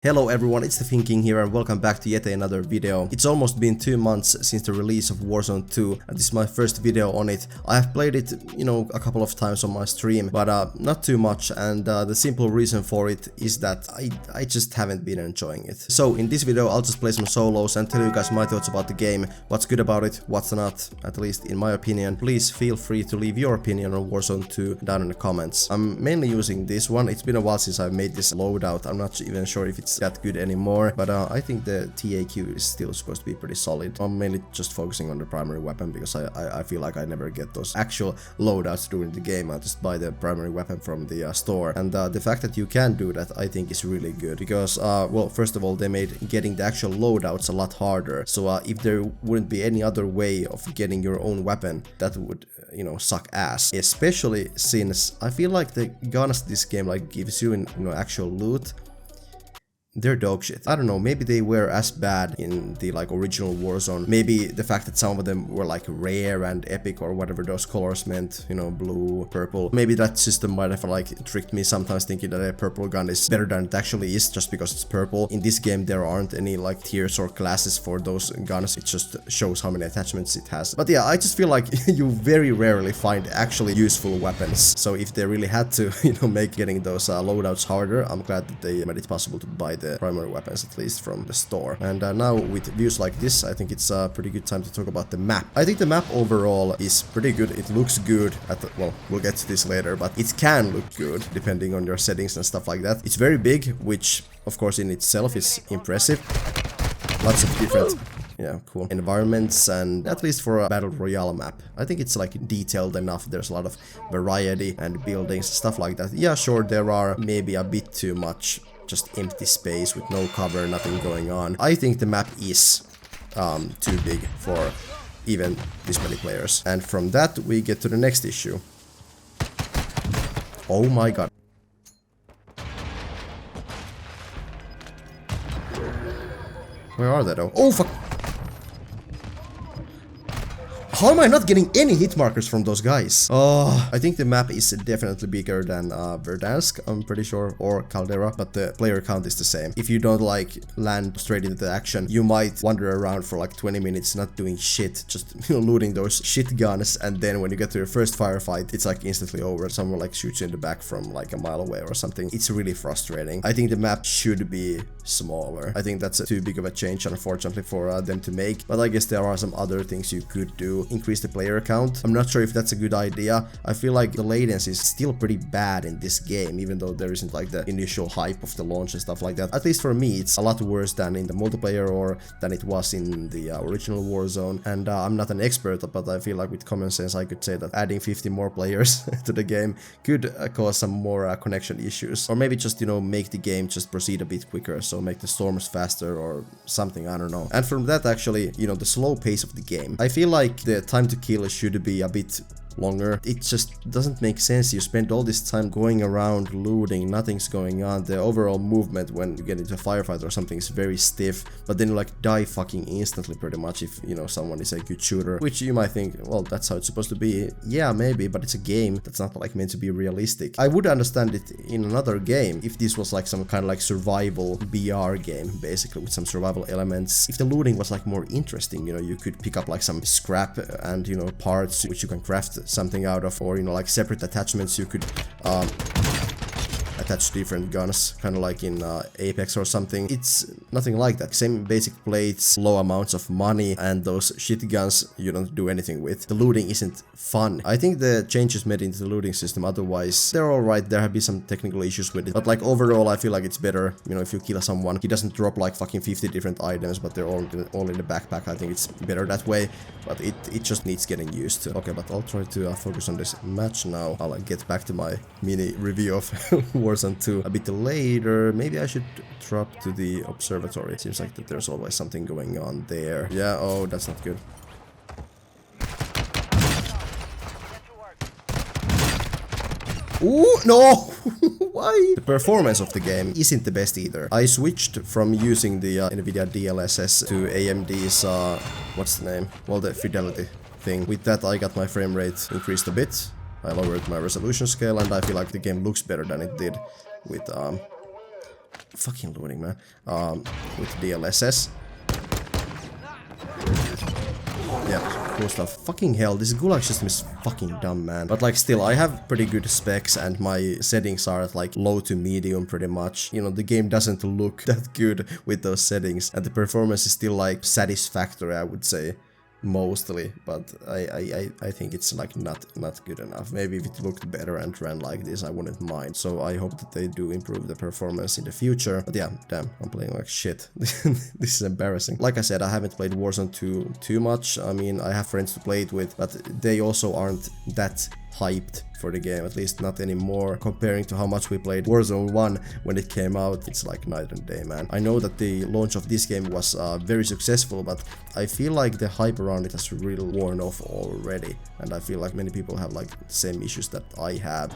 Hello everyone, it's the Thinking here and welcome back to yet another video. It's almost been 2 months since the release of Warzone 2 and this is my first video on it. I have played it, a couple of times on my stream, but not too much, and the simple reason for it is that I just haven't been enjoying it. So in this video I'll just play some solos and tell you guys my thoughts about the game, what's good about it, what's not, at least in my opinion. Please feel free to leave your opinion on Warzone 2 down in the comments. I'm mainly using this one. It's been a while since I've made this loadout. I'm not even sure if it's that good anymore, but I think the TAQ is still supposed to be pretty solid. I'm mainly just focusing on the primary weapon because I feel like I never get those actual loadouts during the game. I just buy the primary weapon from the store, and the fact that you can do that I think is really good because well, first of all, they made getting the actual loadouts a lot harder. So if there wouldn't be any other way of getting your own weapon, that would suck ass, especially since I feel like the guns this game gives you actual loot. They're dog shit. I don't know, maybe they were as bad in the original Warzone. Maybe the fact that some of them were rare and epic or whatever those colors meant, blue, purple. Maybe that system might have tricked me sometimes thinking that a purple gun is better than it actually is just because it's purple. In this game there aren't any tiers or classes for those guns. It just shows how many attachments it has. But yeah, I just feel like you very rarely find actually useful weapons. So if they really had to, make getting those loadouts harder, I'm glad that they made it possible to buy the primary weapons at least from the store. And now with views like this, I think it's a pretty good time to talk about the map. I think the map overall is pretty good. It looks good well, we'll get to this later, but it can look good depending on your settings and stuff like that. It's very big, which of course in itself is impressive. Lots of different cool environments, and at least for a battle royale map, I think it's detailed enough. There's a lot of variety and buildings, stuff like that. Yeah, sure, there are maybe a bit too much just empty space with no cover, nothing going on. I think the map is too big for even this many players. And from that we get to the next issue. Oh my god. Where are they though? Oh fuck! How am I not getting any hit markers from those guys? Oh, I think the map is definitely bigger than Verdansk, I'm pretty sure, or Caldera, but the player count is the same. If you don't land straight into the action, you might wander around for 20 minutes not doing shit, just looting those shit guns, and then when you get to your first firefight, it's instantly over. Someone shoots you in the back from a mile away or something. It's really frustrating. I think the map should be smaller. I think that's too big of a change, unfortunately, for them to make, but I guess there are some other things you could do. Increase the player count. I'm not sure if that's a good idea. I feel like the latency is still pretty bad in this game, even though there isn't the initial hype of the launch and stuff like that. At least for me, it's a lot worse than in the multiplayer or than it was in the original Warzone. And I'm not an expert, but I feel like with common sense I could say that adding 50 more players to the game could cause some more connection issues, or maybe just make the game just proceed a bit quicker, so make the storms faster or something, I don't know. And from that, actually, the slow pace of the game, I feel like the time to kill should be a bit longer. It just doesn't make sense. You spend all this time going around looting, nothing's going on. The overall movement when you get into a firefight or something is very stiff, but then you die fucking instantly pretty much if someone is a good shooter, which you might think, well, that's how it's supposed to be. Yeah, maybe, but it's a game that's not meant to be realistic. I would understand it in another game if this was some kind of survival BR game, basically, with some survival elements. If the looting was more interesting, you could pick up some scrap and parts which you can craft something out of, or separate attachments you could attach different guns, kind of like in Apex or something. It's nothing like that. Same basic plates, low amounts of money, and those shit guns you don't do anything with. The looting isn't fun. I think the changes made into the looting system, otherwise they're alright. There have been some technical issues with it, but overall I feel like it's better. If you kill someone, he doesn't drop fucking 50 different items, but they're all in the backpack. I think it's better that way, but it just needs getting used to. Okay, but I'll try to focus on this match now. I'll get back to my mini review of Warzone 2 a bit later. Maybe I should drop to the observatory. It seems like that there's always something going on there. Yeah, oh, that's not good. Ooh, no! Why? The performance of the game isn't the best either. I switched from using the NVIDIA DLSS to AMD's, what's the name? Well, the fidelity thing. With that, I got my frame rate increased a bit. I lowered my resolution scale, and I feel like the game looks better than it did with fucking looting, man. With DLSS. Yeah, cool stuff. Fucking hell, this Gulag system is fucking dumb, man. But like still, I have pretty good specs and my settings are at like low to medium pretty much. You know, the game doesn't look that good with those settings and the performance is still like satisfactory, I would say. Mostly, but I think it's like not good enough. Maybe if it looked better and ran like this, I wouldn't mind. So I hope that they do improve the performance in the future. But yeah, damn, I'm playing like shit. This is embarrassing. Like I said, I haven't played Warzone 2 too much. I mean, I have friends to play it with, but they also aren't that hyped for the game, at least not anymore. Comparing to how much we played Warzone 1 when it came out, it's like night and day, man. I know that the launch of this game was very successful, but I feel like the hype around it has really worn off already, and I feel like many people have like the same issues that I have.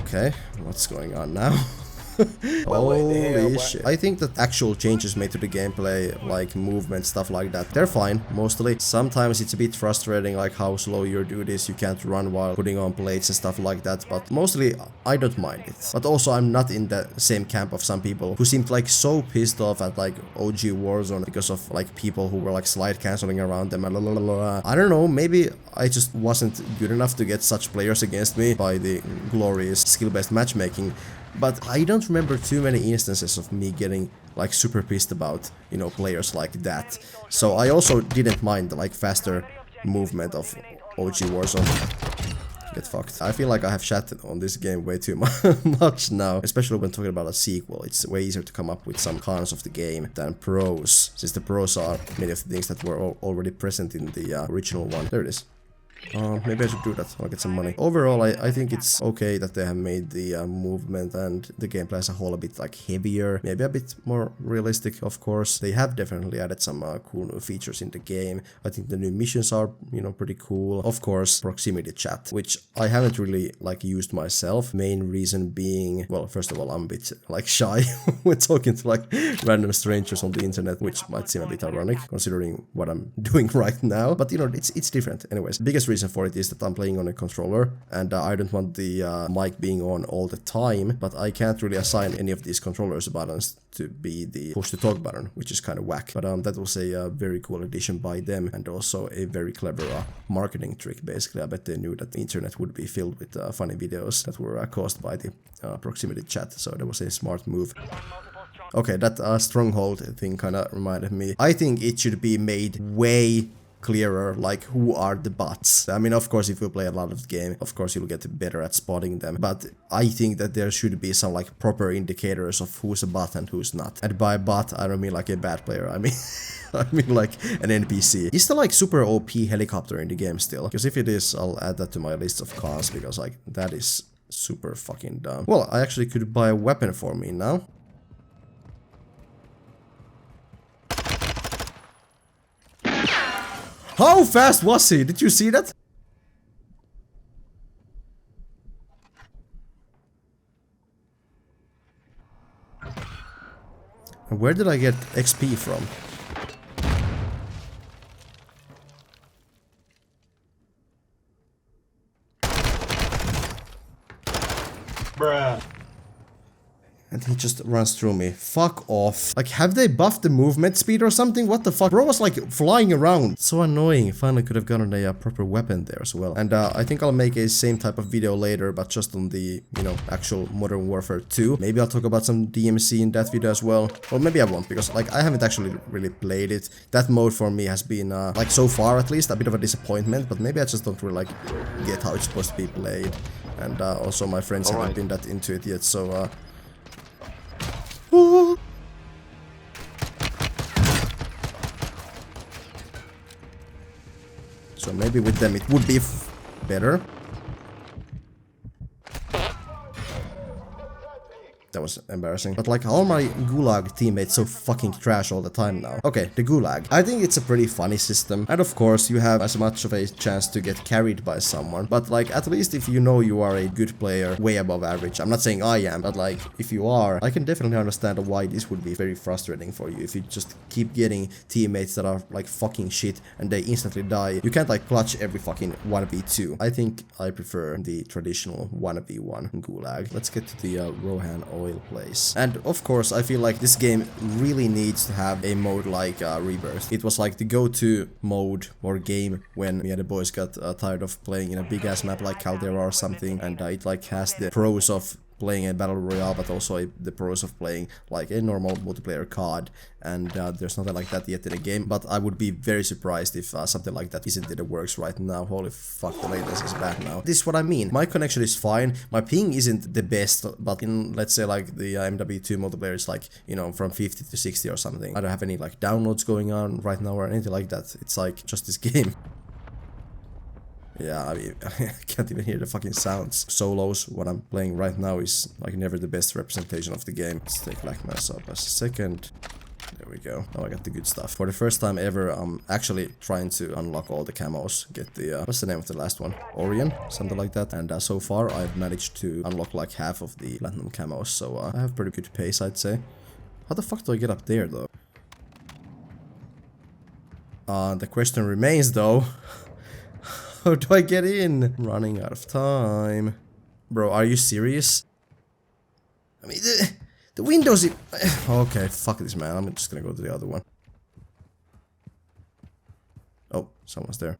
Okay, what's going on now? Holy shit. I think that actual changes made to the gameplay, like movement, stuff like that, they're fine, mostly. Sometimes it's a bit frustrating, like how slow your dude is, you can't run while putting on plates and stuff like that, but mostly I don't mind it. But also I'm not in the same camp of some people who seemed like so pissed off at like OG Warzone because of like people who were like slide cancelling around them and I don't know, maybe I just wasn't good enough to get such players against me by the glorious skill-based matchmaking. But I don't remember too many instances of me getting like super pissed about, you know, players like that. So I also didn't mind the like faster movement of OG Warzone. Get fucked. I feel like I have chatted on this game way too much now, especially when talking about a sequel. It's way easier to come up with some cons of the game than pros, since the pros are many of the things that were already present in the original one. There it is. Maybe I should do that, I'll get some money. Overall, I think it's okay that they have made the movement and the gameplay as a whole a bit like heavier, maybe a bit more realistic, of course. They have definitely added some cool new features in the game. I think the new missions are, you know, pretty cool. Of course, proximity chat, which I haven't really like used myself. Main reason being, well, first of all, I'm a bit like shy when talking to like random strangers on the internet, which might seem a bit ironic considering what I'm doing right now. But you know, it's different. Anyways, biggest reason for it is that I'm playing on a controller and I don't want the mic being on all the time, but I can't really assign any of these controllers buttons to be the push to talk button, which is kind of whack. But that was a very cool addition by them and also a very clever marketing trick. Basically, I bet they knew that the internet would be filled with funny videos that were caused by the proximity chat, so that was a smart move. Okay, that stronghold thing kind of reminded me. I think it should be made way clearer, like who are the bots. I mean, of course, if you play a lot of the game, of course you'll get better at spotting them, but I think that there should be some like proper indicators of who's a bot and who's not. And by bot, I don't mean like a bad player, I mean I mean like an NPC. Is there like super OP helicopter in the game still? Because if it is, I'll add that to my list of cons, because like that is super fucking dumb. Well, I actually could buy a weapon for me now. How fast was he? Did you see that? And where did I get XP from? Bruh. And he just runs through me. Fuck off. Like, have they buffed the movement speed or something? What the fuck? Bro was like flying around. So annoying. Finally could have gotten a proper weapon there as well. And I think I'll make a same type of video later, but just on the, you know, actual Modern Warfare 2. Maybe I'll talk about some DMC in that video as well. Or maybe I won't, because like I haven't actually really played it. That mode for me has been, like so far at least, a bit of a disappointment. But maybe I just don't really like get how it's supposed to be played. And also my friends haven't been that into it yet, so so maybe with them it would be better. That was embarrassing. But like, all my Gulag teammates so fucking trash all the time now. Okay, the Gulag. I think it's a pretty funny system. And of course, you have as much of a chance to get carried by someone. But like, at least if you know you are a good player, way above average. I'm not saying I am, but like, if you are, I can definitely understand why this would be very frustrating for you. If you just keep getting teammates that are like fucking shit and they instantly die. You can't like clutch every fucking 1v2. I think I prefer the traditional 1v1 Gulag. Let's get to the Rohan oil still plays. And of course, I feel like this game really needs to have a mode like Rebirth. It was like the go-to mode or game when me and the boys got tired of playing in a big-ass map like Caldera or something, and it like has the pros of playing a battle royale, but also the pros of playing like a normal multiplayer COD, and there's nothing like that yet in the game, but I would be very surprised if something like that isn't in the works right now. Holy fuck, the latency is bad now. This is what I mean. My connection is fine, my ping isn't the best, but in, let's say, like the MW2 multiplayer is like, you know, from 50 to 60 or something. I don't have any like downloads going on right now or anything like that. It's like just this game. Yeah, I mean, I can't even hear the fucking sounds. Solos, what I'm playing right now, is like never the best representation of the game. Let's take Black Mass up as a second. There we go. Now I got the good stuff. For the first time ever, I'm actually trying to unlock all the camos. Get the, what's the name of the last one? Orion? Something like that. And so far, I've managed to unlock like half of the platinum camos. So I have pretty good pace, I'd say. How the fuck do I get up there, though? The question remains, though. How do I get in? Running out of time. Bro, are you serious? I mean, the windows... Okay, fuck this, man. I'm just gonna go to the other one. Oh, someone's there.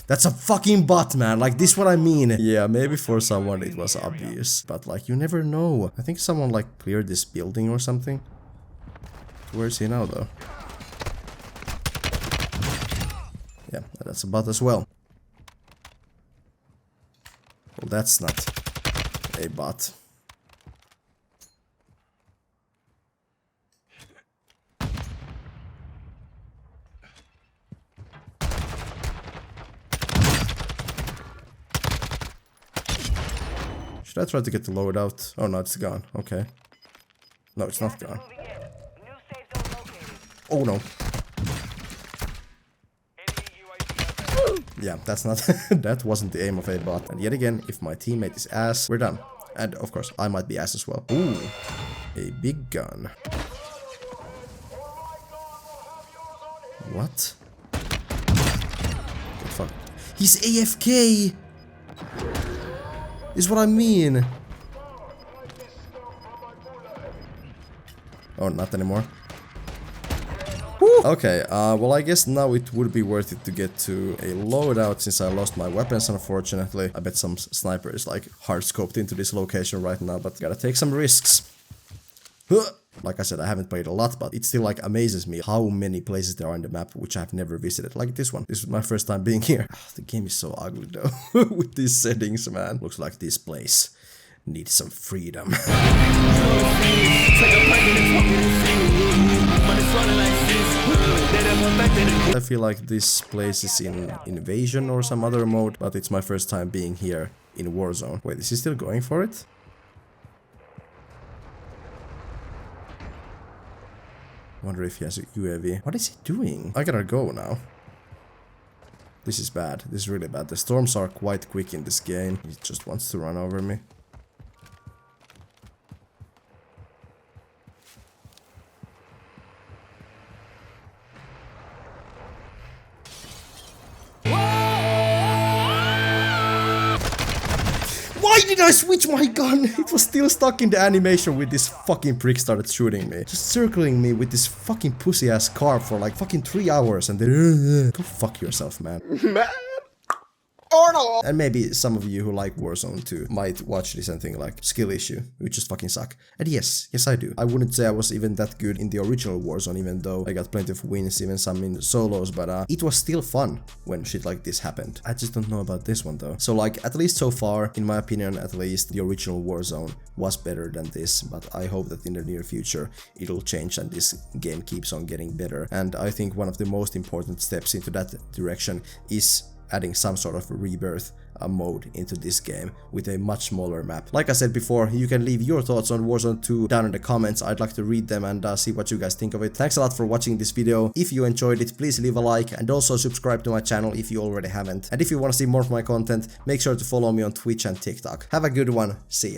That's a fucking bot, man. Like, this is what I mean. Yeah, maybe for someone it was obvious, but like, you never know. I think someone like cleared this building or something. Where is he now, though? Yeah, that's a bot as well. Well, that's not a bot. Should I try to get the loadout? Oh no, it's gone. Okay. No, it's not gone. Oh no. Yeah, that's not... that wasn't the aim of a bot. And yet again, if my teammate is ass, we're done. And of course, I might be ass as well. Ooh, a big gun. What? The fuck? He's AFK! Is what I mean. Oh, not anymore. Woo! Okay, well, I guess now it would be worth it to get to a loadout since I lost my weapons, unfortunately. I bet some sniper is like hard scoped into this location right now, but gotta take some risks. Like I said, I haven't played a lot, but it still like amazes me how many places there are in the map which I've never visited. Like this one. This is my first time being here. The game is so ugly though, with these settings, man. Looks like this place needs some freedom. I feel like this place is in Invasion or some other mode, but it's my first time being here in Warzone. Wait, is he still going for it? Wonder if he has a UAV. What is he doing? I gotta go now. This is bad. This is really bad. The storms are quite quick in this game. He just wants to run over me. Why did I switch my gun? It was still stuck in the animation with this fucking prick started shooting me. Just circling me with this fucking pussy ass car for like fucking 3 hours and then... Go fuck yourself, man. Arnold! And maybe some of you who like Warzone 2 might watch this and think like, skill issue, you just fucking suck. And yes I do. I wouldn't say I was even that good in the original Warzone, even though I got plenty of wins, even some in solos, but it was still fun when shit like this happened. I just don't know about this one though. So like, at least so far, in my opinion at least, the original Warzone was better than this, but I hope that in the near future it'll change and this game keeps on getting better. And I think one of the most important steps into that direction is adding some sort of rebirth mode into this game with a much smaller map. Like I said before, you can leave your thoughts on Warzone 2 down in the comments. I'd like to read them and see what you guys think of it. Thanks a lot for watching this video. If you enjoyed it, please leave a like and also subscribe to my channel if you already haven't. And if you want to see more of my content, make sure to follow me on Twitch and TikTok. Have a good one. See ya.